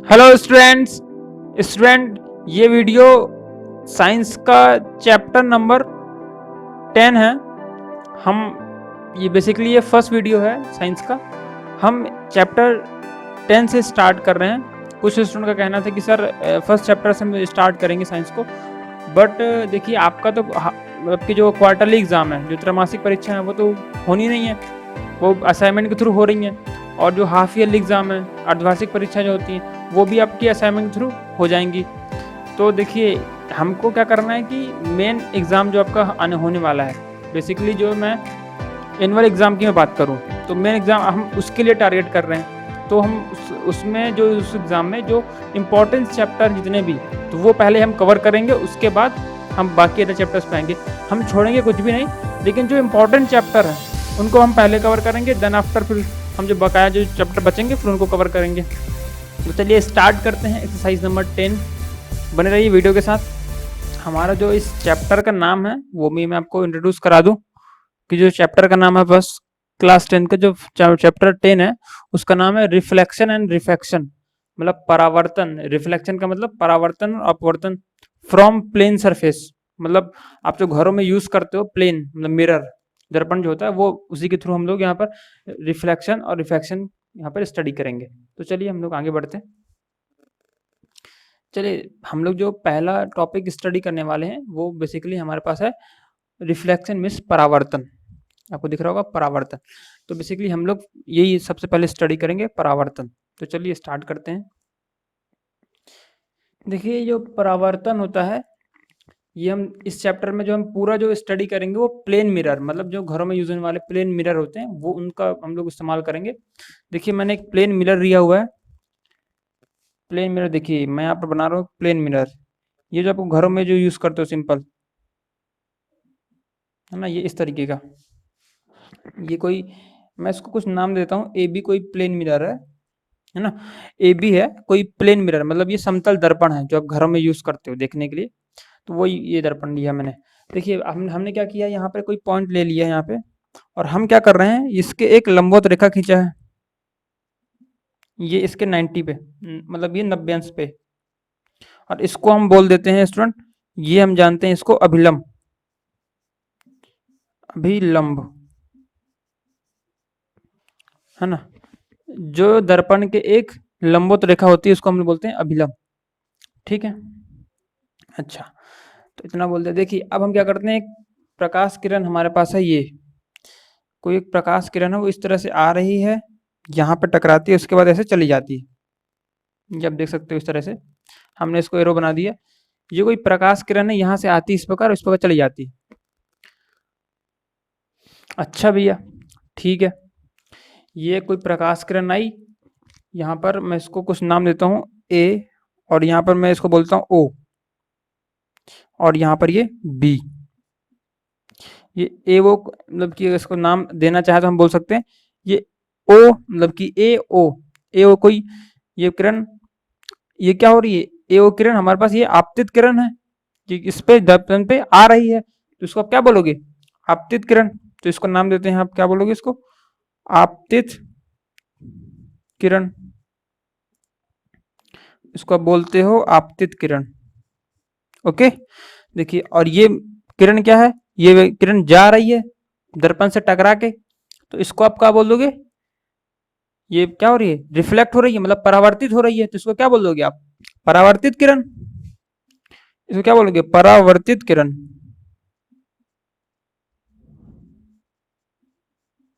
Hello student ये video science का chapter number 10 है। ये बेसिकली ये फर्स्ट वीडियो है साइंस का। हम चैप्टर 10 से स्टार्ट कर रहे हैं। कुछ स्टूडेंट का कहना था कि सर फर्स्ट चैप्टर से हम स्टार्ट करेंगे साइंस को, बट देखिए आपका तो आपकी जो क्वार्टरली एग्ज़ाम है, जो त्रैमासिक परीक्षा है, वो तो होनी नहीं है, वो असाइनमेंट के थ्रू हो रही हैं। और जो हाफ ईयरली एग्ज़ाम है, अर्धवार्षिक परीक्षा जो होती हैं, वो भी आपकी असाइनमेंट के थ्रू हो जाएंगी। तो देखिए हमको क्या करना है कि मेन एग्ज़ाम जो आपका आने होने वाला है, बेसिकली जो मैं एनुअल एग्ज़ाम की मैं बात करूँ तो मेन एग्ज़ाम हम उसके लिए टारगेट कर रहे हैं। तो हम उसमें जो उस एग्ज़ाम में जो इम्पोर्टेंट चैप्टर जितने भी, तो वो पहले हम कवर करेंगे, उसके बाद हम बाकी अदर चैप्टर्स पे आएंगे। हम छोड़ेंगे कुछ भी नहीं, लेकिन जो इम्पोर्टेंट चैप्टर है उनको हम पहले कवर करेंगे, देन आफ्टर फिर हम जो बकाया जो चैप्टर बचेंगे फिर उनको कवर करेंगे। तो चलिए स्टार्ट करते हैं एक्सरसाइज नंबर 10। बने रहिए वीडियो के साथ। हमारा जो इस चैप्टर का नाम है वो भी मैं आपको इंट्रोड्यूस करा दूं कि जो चैप्टर का नाम है, बस क्लास 10 का जो चैप्टर 10 है उसका नाम है रिफ्लेक्शन एंड रिफ्रैक्शन, मतलब परावर्तन। रिफ्लेक्शन का मतलब परावर्तन और अपवर्तन फ्रॉम प्लेन सरफेस, मतलब आप जो घरों में यूज करते हो प्लेन, मतलब मिरर, दर्पण जो होता है, वो उसी के थ्रू हम लोग यहाँ पर रिफ्लेक्शन और रिफ्रैक्शन यहाँ पर स्टडी करेंगे। तो चलिए हम लोग आगे बढ़ते हैं। चलिए हम लोग जो पहला टॉपिक स्टडी करने वाले हैं वो बेसिकली हमारे पास है रिफ्लेक्शन मीन्स परावर्तन। आपको दिख रहा होगा परावर्तन। तो बेसिकली हम लोग यही सबसे पहले स्टडी करेंगे, परावर्तन। तो चलिए स्टार्ट करते हैं। देखिए जो परावर्तन होता है, ये हम इस चैप्टर में जो हम पूरा जो स्टडी करेंगे वो प्लेन मिरर, मतलब जो घरों में यूज होने वाले प्लेन मिरर होते हैं वो उनका हम लोग इस्तेमाल करेंगे। देखिए मैंने एक प्लेन मिरर लिया हुआ है। प्लेन मिरर देखिए मैं यहाँ पर बना रहा हूँ प्लेन मिरर। ये जो आपको घरों में जो यूज करते हो सिंपल, है ना, ये इस तरीके का। ये कोई, मैं इसको कुछ नाम देता हूँ, ए बी कोई प्लेन मिरर है ना। ए बी है कोई प्लेन मिरर, मतलब ये समतल दर्पण है जो आप घरों में यूज करते हो देखने के लिए। तो वही ये दर्पण लिया मैंने। देखिए हमने क्या किया, यहाँ पे कोई पॉइंट ले लिया यहाँ पे, और हम क्या कर रहे हैं, इसके एक लंबवत रेखा खींचा है, ये इसके 90 पे, मतलब ये 90 अंश पे, और इसको हम बोल देते हैं स्टूडेंट, ये हम जानते हैं इसको अभिलंब। अभिलंब है ना, जो दर्पण के एक लंबवत रेखा होती है उसको हम बोलते हैं अभिलंब। ठीक है, अच्छा, तो इतना बोलते हैं। देखिए अब हम क्या करते हैं, एक प्रकाश किरण हमारे पास है, ये कोई एक प्रकाश किरण है, वो इस तरह से आ रही है, यहाँ पे टकराती है, उसके बाद ऐसे चली जाती है। ये आप देख सकते हो इस तरह से हमने इसको एरो बना दिया। ये कोई प्रकाश किरण है, यहाँ से आती है इस प्रकार, इस प्रकार चली जाती है। अच्छा भैया, ठीक है, ये कोई प्रकाश किरण आई, यहाँ पर मैं इसको कुछ नाम देता हूँ ए, और यहाँ पर मैं इसको बोलता हूँ ओ, और यहाँ पर ये बी। ये ए वो, मतलब कि इसको नाम देना चाहे तो हम बोल सकते हैं ये ओ, मतलब कि ए ओ कोई ये किरण, ये क्या हो रही है, ए ओ किरण हमारे पास ये आपतित किरण है, कि इस पे दर्पण पे आ रही है, तो इसको आप क्या बोलोगे, आपतित किरण। तो इसको नाम देते हैं, आप क्या बोलोगे इसको, आपतित किरण। इसको आप बोलते हो आपतित किरण। ओके, देखिए, और ये किरण क्या है, ये किरण जा रही है दर्पण से टकरा के, तो इसको आप क्या बोल दोगे, ये क्या हो रही है, रिफ्लेक्ट हो रही है, मतलब परावर्तित हो रही है, तो इसको क्या बोल दोगे आप, परावर्तित किरण। इसको क्या बोलोगे, परावर्तित किरण।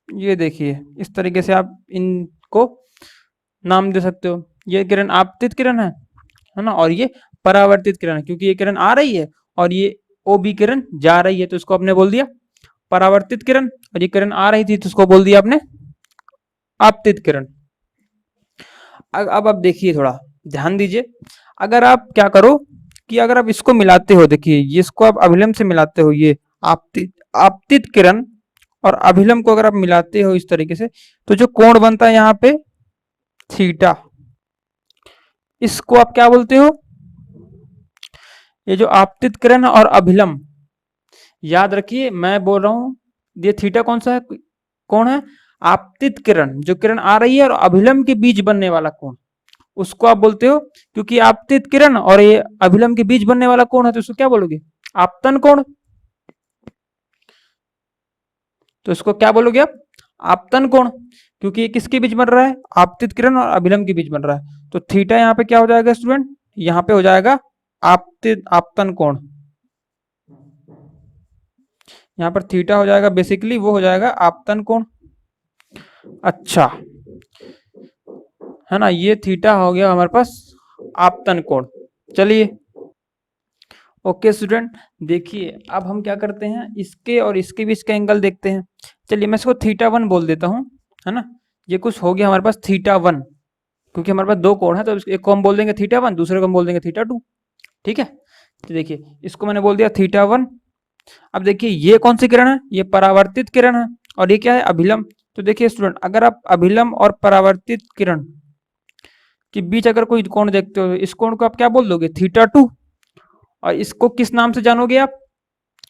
ये देखिए इस तरीके से आप इनको नाम दे सकते हो। ये किरण आपतित किरण है ना, और ये परावर्तित किरण है, क्योंकि ये किरण आ रही है और ये ओ बी किरण जा रही है, तो इसको आपने बोल दिया परावर्तित किरण, और ये किरण आ रही थी तो उसको बोल दिया आपने आपतित किरण। अब आप देखिए, थोड़ा ध्यान दीजिए, अगर आप क्या करो कि अगर आप इसको मिलाते हो, देखिए ये इसको आप अभिलंब से मिलाते हो, ये आपतित आपतित किरण और अभिलंब को अगर आप मिलाते हो इस तरीके से, तो जो कोण बनता है यहाँ पे थीटा, इसको आप क्या बोलते हो, ये जो आपतित किरण और अभिलंब, याद रखिए मैं बोल रहा हूं, ये थीटा कौन सा है, कौन है, आपतित किरण, जो किरण आ रही है और अभिलंब के बीच बनने वाला कोण, उसको आप बोलते हो, क्योंकि आपतित किरण और ये अभिलंब के बीच बनने वाला कोण है तो उसको क्या बोलोगे? आपतन कोण। तो इसको क्या बोलोगे आप? आपतन कोण, क्योंकि ये किसके बीच बन रहा है? आपतित किरण और अभिलंब के बीच बन रहा है। तो थीटा यहाँ पे क्या हो जाएगा स्टूडेंट? यहाँ पे हो जाएगा आपतित आपतन कोण। यहाँ पर थीटा हो जाएगा बेसिकली, वो हो जाएगा आपतन कोण। अच्छा है ना, ये थीटा हो गया हमारे पास आपतन कोण। चलिए ओके स्टूडेंट, देखिए अब हम क्या करते हैं, इसके और इसके बीच का एंगल देखते हैं। चलिए मैं इसको थीटा 1 बोल देता हूँ, है ना। ये कुछ हो गया हमारे पास थीटा 1, क्योंकि हमारे पास दो कोण है तो एक को हम बोल देंगे थीटा 1, दूसरे को हम बोल देंगे थीटा 2। ठीक है, तो देखिए इसको मैंने बोल दिया थीटा 1। अब देखिए ये कौन सी किरण है? ये परावर्तित किरण है, और ये क्या है? अभिलंब। तो देखिए स्टूडेंट, अगर आप अभिलंब और परावर्तित किरण के बीच अगर कोई कोण देखते हो तो इस कोण को आप क्या बोल दोगे? थीटा 2। और इसको किस नाम से जानोगे आप?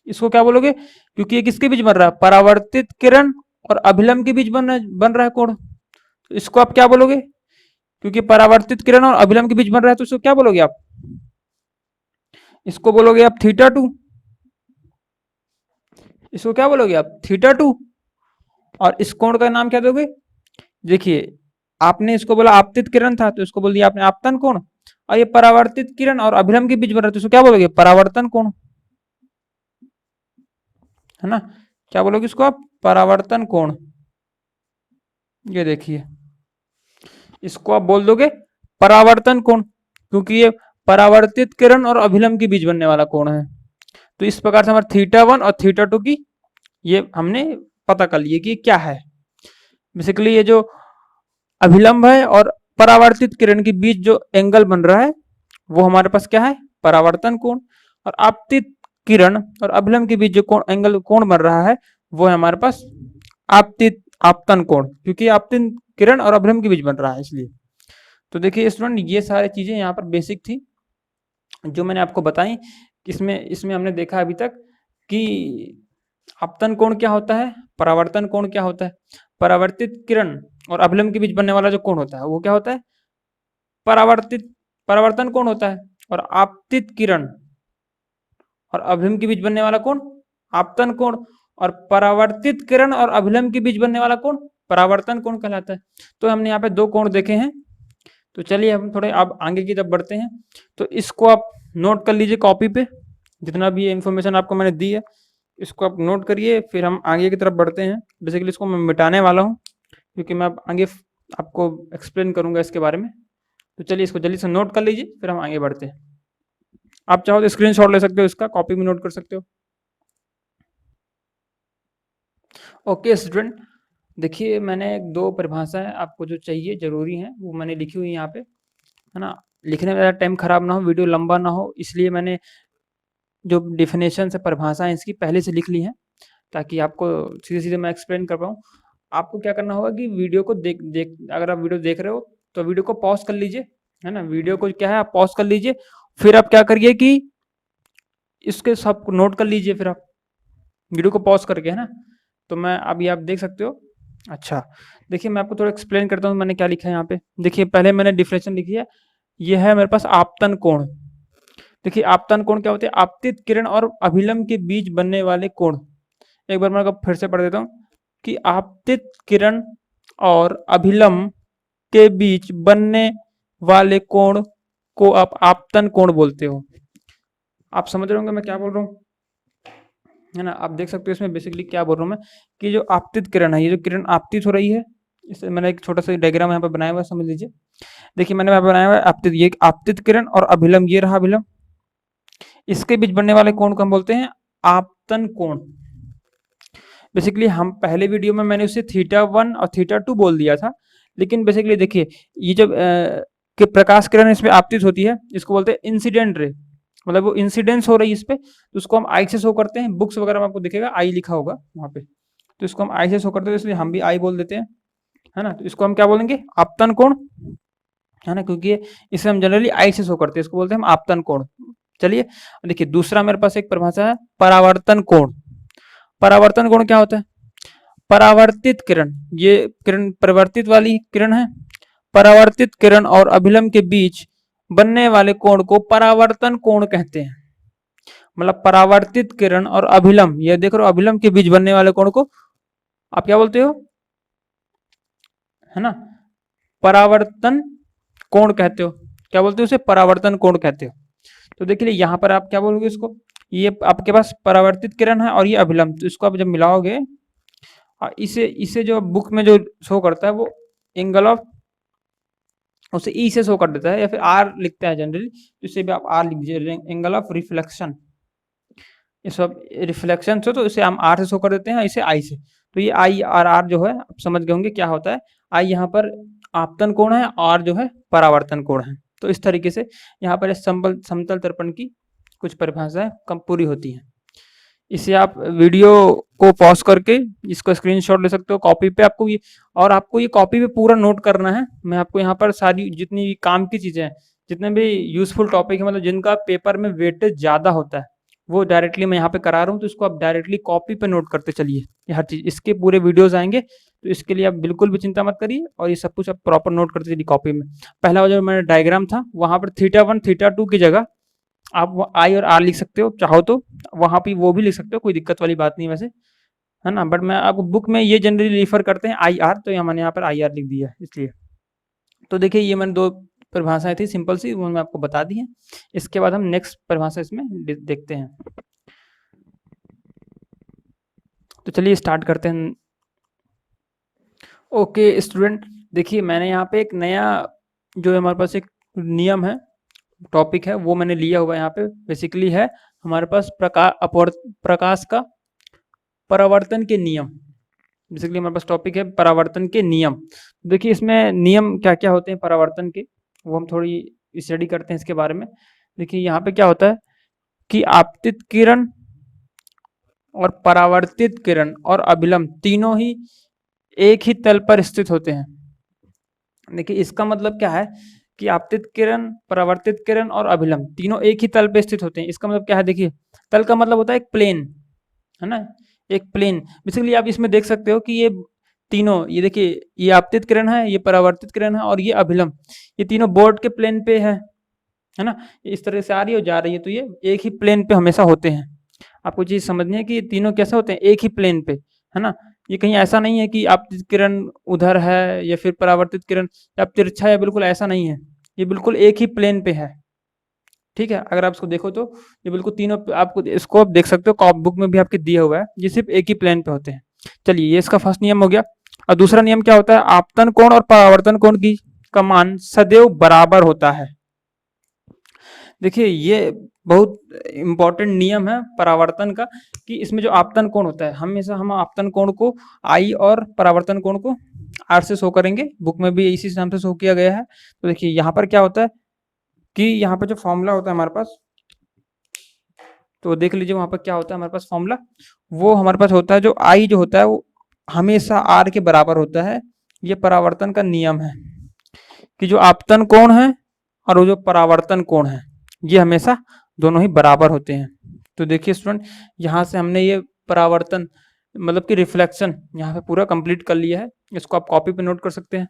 इसको क्या बोलोगे? क्योंकि ये किसके बीच बन रहा है? परावर्तित किरण और अभिलंब के बीच बन रहा है कोण, तो इसको आप क्या बोलोगे? क्योंकि परावर्तित किरण और अभिलंब के बीच बन रहा है तो इसको क्या बोलोगे आप? इसको बोलोगे आप थीटा 2। इसको क्या बोलोगे आप? थीटा 2। और इस कोण का नाम क्या दोगे? देखिए आपने इसको बोला आपतित किरण था तो इसको बोल दिया आपने आपतन कोण, और ये परावर्तित किरण और अभिलंब के बीच बन रहा है तो इसको क्या बोलोगे? परावर्तन कोण, है ना। क्या बोलोगे इसको आप? परावर्तन कोण। ये देखिए इसको आप बोल दोगे परावर्तन कोण, क्योंकि ये परावर्तित किरण और अभिलंब के बीच बनने वाला कोण है। तो इस प्रकार से हमारे थीटा 1 और थीटा 2 की ये हमने पता कर लिए कि क्या है। बेसिकली ये जो अभिलंब है और परावर्तित किरण के बीच जो एंगल बन रहा है वो हमारे पास क्या है? परावर्तन कोण। और आपतित किरण और अभिलंब के बीच जो कोण बन रहा है वो है हमारे पास आपतित आपतन कोण, क्योंकि आपतित किरण और अभिलंब के बीच बन रहा है इसलिए। तो देखिए स्टूडेंट, ये सारी चीजें यहाँ पर बेसिक थी जो मैंने आपको बताई। इसमें इसमें हमने देखा अभी तक कि आपतन कोण क्या होता है, परावर्तन कोण क्या होता है, परावर्तित किरण और अभिलंब के बीच बनने वाला जो कोण होता है वो क्या होता है? परावर्तित परावर्तन कोण होता है। और आपतित किरण और अभिलंब के बीच बनने वाला कोण आपतन कोण, और परावर्तित किरण और अभिलंब के बीच बनने वाला कोण परावर्तन कोण कहलाता है। तो हमने यहाँ पे दो कोण देखे हैं। तो चलिए हम थोड़े अब आगे की तरफ बढ़ते हैं। तो इसको आप नोट कर लीजिए कॉपी पे, जितना भी ये इन्फॉर्मेशन आपको मैंने दी है इसको आप नोट करिए, फिर हम आगे की तरफ बढ़ते हैं। बेसिकली इसको मैं मिटाने वाला हूँ क्योंकि मैं आगे आपको एक्सप्लेन करूंगा इसके बारे में। तो चलिए इसको जल्दी से नोट कर लीजिए, फिर हम आगे बढ़ते हैं। आप चाहो तो स्क्रीनशॉट ले सकते हो, इसका कॉपी में नोट कर सकते हो। ओके स्टूडेंट, देखिए मैंने दो परिभाषाएं आपको जो चाहिए जरूरी हैं वो मैंने लिखी हुई यहाँ पे, है ना। लिखने में ज़्यादा टाइम खराब ना हो, वीडियो लंबा ना हो, इसलिए मैंने जो डिफिनेशन से परिभाषाएं इसकी पहले से लिख ली हैं ताकि आपको सीधे सीधे मैं एक्सप्लेन कर पाऊँ। आपको क्या करना होगा कि वीडियो को देख अगर आप वीडियो देख रहे हो तो वीडियो को पॉज कर लीजिए, है ना। वीडियो को क्या है आप पॉज कर लीजिए, फिर आप क्या करिए कि इसके सब नोट कर लीजिए, फिर आप वीडियो को पॉज करके, है ना। तो मैं अभी आप देख सकते हो। अच्छा देखिए मैं आपको थोड़ा एक्सप्लेन करता हूँ मैंने क्या लिखा है यहाँ पे। देखिए पहले मैंने डिफिनेशन लिखी है, ये है मेरे पास आपतन कोण। देखिए आपतन कोण क्या होते हैं? आपतित किरण और अभिलंब के बीच बनने वाले कोण। एक बार मैं आपको फिर से पढ़ देता हूँ कि आपतित किरण और अभिलंब के बीच बनने वाले कोण को आप आपतन कोण बोलते हो। आप समझ रहे होंगे मैं क्या बोल रहा हूँ, है ना। आप देख सकते हो इसमें बेसिकली क्या बोल रहा हूँ मैं कि जो आपतित किरण है, ये जो किरण आपतित हो रही है, इससे मैंने एक छोटा सा डायग्राम यहाँ पे बनाया हुआ है, समझ लीजिए। देखिए मैंने यहाँ बनाया हुआ है आपतित, ये आपतित किरण और अभिलंब, ये रहा अभिलंब, इसके बीच बनने वाले कोण को हम बोलते हैं आपतन कोण। बेसिकली हम पहले वीडियो में मैंने उसे थीटा 1 और थीटा 2 बोल दिया था, लेकिन बेसिकली देखिए ये जब कि प्रकाश किरण इसमें आपतित होती है इसको बोलते हैं इंसिडेंट रे, मतलब वो इंसिडेंस हो रही है इस पे, तो उसको हम आई से शो करते हैं। बुक्स वगैरह में आपको दिखेगा आई लिखा होगा वहाँ पे, तो इसको हम आई से शो करते हैं, इसलिए हम भी आई बोल देते हैं, है ना। तो इसको हम क्या बोलेंगे? आपतन कोण, है ना, क्योंकि इसे हम जनरली आई से शो करते हैं, इसको बोलते हैं हम आपतन कोण। चलिए देखिए दूसरा मेरे पास एक परिभाषा है परावर्तन कोण। परावर्तन कोण क्या होता है? परावर्तित किरण, ये किरण परिवर्तित वाली किरण है, परावर्तित किरण और अभिलंब के बीच बनने वाले कोण को परावर्तन कोण कहते हैं। मतलब परावर्तित किरण और अभिलंब, ये देख रहे हो, अभिलंब के बीच बनने वाले कोण को आप क्या बोलते हो, है ना, परावर्तन कोण कहते हो। क्या बोलते हो उसे, परावर्तन कोण कहते हो। तो देखिए यहाँ पर आप क्या बोलोगे इसको, ये आपके पास परावर्तित किरण है और ये अभिलंब, तो इसको आप जब मिलाओगे इसे इसे जो बुक में जो शो करता है वो एंगल ऑफ, उसे ई से शो कर देता है या फिर आर लिखता है जनरली, तो इसे भी आप आर लिख दीजिए, एंगल ऑफ रिफ्लेक्शन। ये सब रिफ्लेक्शन से तो इसे हम आर से शो कर देते हैं, इसे आई से। तो ये आई और आर जो है आप समझ गए होंगे क्या होता है। आई यहाँ पर आपतन कोण है, आर जो है परावर्तन कोण है। तो इस तरीके से यहाँ पर समतल दर्पण की कुछ परिभाषाएं कम पूरी होती हैं। इसे आप वीडियो को पॉज करके इसको स्क्रीनशॉट ले सकते हो कॉपी पे, आपको ये, और आपको ये कॉपी पे पूरा नोट करना है। मैं आपको यहाँ पर सारी जितनी भी काम की चीजें हैं, जितने भी यूजफुल टॉपिक है, मतलब जिनका पेपर में वेटेज ज्यादा होता है, वो डायरेक्टली मैं यहाँ पे करा रहा हूँ। तो इसको आप डायरेक्टली कॉपी पे नोट करते चलिए, ये हर चीज, इसके पूरे वीडियोज आएंगे, तो इसके लिए आप बिल्कुल भी चिंता मत करिए, और ये सब कुछ आप प्रॉपर नोट करते चलिए कॉपी में। पहला जो मैंने डायग्राम था वहां पर θ1 θ2 की जगह आप आई और आर लिख सकते हो, चाहो तो वहां पे वो भी लिख सकते हो, कोई दिक्कत वाली बात नहीं वैसे, है ना। बट मैं आपको बुक में ये जनरली रिफर करते हैं आई आर, तो मैंने यहाँ पर आई आर लिख दिया है इसलिए। तो देखिए ये मैंने दो परिभाषाएं थी सिंपल सी, वो मैं आपको बता दी है। इसके बाद हम नेक्स्ट परिभाषा इसमें देखते हैं। तो चलिए स्टार्ट करते हैं। ओके स्टूडेंट, देखिए मैंने यहाँ पे एक नया जो हमारे पास एक नियम है, टॉपिक है, वो मैंने लिया हुआ है यहाँ पे। बेसिकली है हमारे पास प्रकाश का परावर्तन के नियम। बेसिकली हमारे पास टॉपिक है परावर्तन के नियम। देखिए इसमें नियम क्या क्या होते हैं परावर्तन के, वो हम थोड़ी स्टडी करते हैं इसके बारे में। देखिए यहाँ पे क्या होता है कि आपतित किरण और परावर्तित किरण और अभिलंब तीनों ही एक ही तल पर स्थित होते हैं। देखिए इसका मतलब क्या है कि आपतित किरण, परावर्तित किरण और अभिलंब तीनों एक ही तल पे स्थित होते हैं। इसका मतलब क्या है, देखिए तल का मतलब होता है एक प्लेन, है ना, एक प्लेन। बेसिकली आप इसमें देख सकते हो कि ये तीनों, ये देखिए ये आपतित किरण है, ये परावर्तित किरण है और ये अभिलंब, ये तीनों बोर्ड के प्लेन पे है ना, इस तरह से आ रही है और जा रही है, तो ये एक ही प्लेन पे हमेशा होते हैं। आपको चीज समझनी है कि ये तीनों कैसे होते हैं, एक ही प्लेन पे, है ना। ये कहीं ऐसा नहीं है कि आपतित किरण उधर है या फिर परावर्तित किरण आप तिरछा, या बिल्कुल ऐसा नहीं है, ये बिल्कुल एक ही प्लेन पे है। ठीक है, अगर आप इसको देखो तो ये बिल्कुल तीनों, आपको इसको आप देख सकते हो, बुक में भी आपके दिया हुआ है, ये सिर्फ एक ही प्लेन पे होते हैं। चलिए ये इसका फर्स्ट नियम हो गया। और दूसरा नियम क्या होता है, आपतन कोण और परावर्तन कोण की का मान सदैव बराबर होता है। देखिए ये बहुत इंपॉर्टेंट नियम है परावर्तन का, कि इसमें जो आपतन कोण होता है, हमेशा हम आपतन कोण को आई और परावर्तन कोण को आर से शो करेंगे। बुक में भी इसी नाम से शो किया गया है। तो देखिए यहाँ पर क्या होता है कि यहाँ पे जो फॉर्मूला होता है हमारे पास, तो देख लीजिए वहां पर क्या होता है हमारे पास फॉर्मूला, वो हमारे पास होता है जो आई जो होता है वो हमेशा आर के बराबर होता है। ये परावर्तन का नियम है कि जो आपतन कोण है और वो जो परावर्तन कोण है, ये हमेशा दोनों ही बराबर होते हैं। तो देखिए स्टूडेंट, यहाँ से हमने ये परावर्तन मतलब कि रिफ्लेक्शन यहाँ पे पूरा कंप्लीट कर लिया है। इसको आप कॉपी पे नोट कर सकते हैं,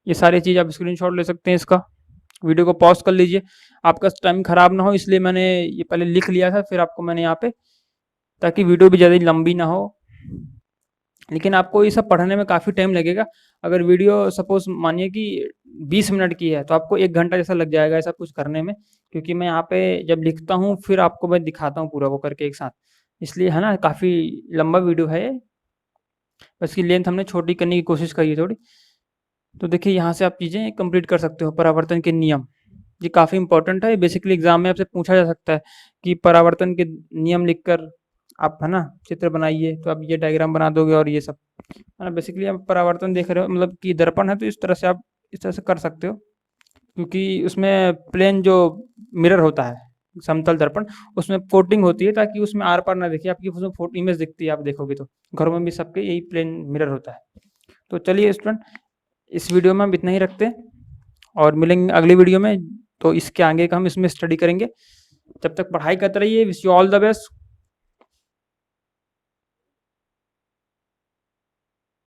ये सारी चीज़ आप स्क्रीनशॉट ले सकते हैं। इसका वीडियो को पॉज कर लीजिए, आपका टाइम खराब ना हो, इसलिए मैंने ये पहले लिख लिया था, फिर आपको मैंने यहाँ पे, ताकि वीडियो भी ज़्यादा लंबी ना हो। लेकिन आपको ये सब पढ़ने में काफ़ी टाइम लगेगा। अगर वीडियो सपोज मानिए कि 20 मिनट की है, तो आपको 1 घंटा जैसा लग जाएगा ऐसा कुछ करने में, क्योंकि मैं यहाँ पे जब लिखता हूँ फिर आपको मैं दिखाता हूँ पूरा वो करके एक साथ, इसलिए है ना, काफ़ी लंबा वीडियो है ये। इसकी लेंथ हमने छोटी करने की कोशिश करी है थोड़ी। तो देखिए यहाँ से आप चीज़ें कंप्लीट कर सकते हो। परावर्तन के नियम, ये काफ़ी इंपॉर्टेंट है, बेसिकली एग्जाम में आपसे पूछा जा सकता है कि परावर्तन के नियम लिखकर आप, है ना, चित्र बनाइए, तो आप ये डायग्राम बना दोगे और ये सब, है ना। बेसिकली आप परावर्तन देख रहे हो, मतलब कि दर्पण है, तो इस तरह से आप इस तरह से कर सकते हो, क्योंकि उसमें प्लेन जो मिरर होता है समतल दर्पण, उसमें कोटिंग होती है ताकि उसमें आर पार ना दिखे, आपकी उसमें फोटो इमेज दिखती है, आप देखोगे तो घरों में भी सबके यही प्लेन मिरर होता है। तो चलिए स्टूडेंट, इस वीडियो में हम इतना ही रखते हैं और मिलेंगे अगली वीडियो में। तो इसके आगे का हम इसमें स्टडी करेंगे। जब तक पढ़ाई करते रहिए। Wish you all the best.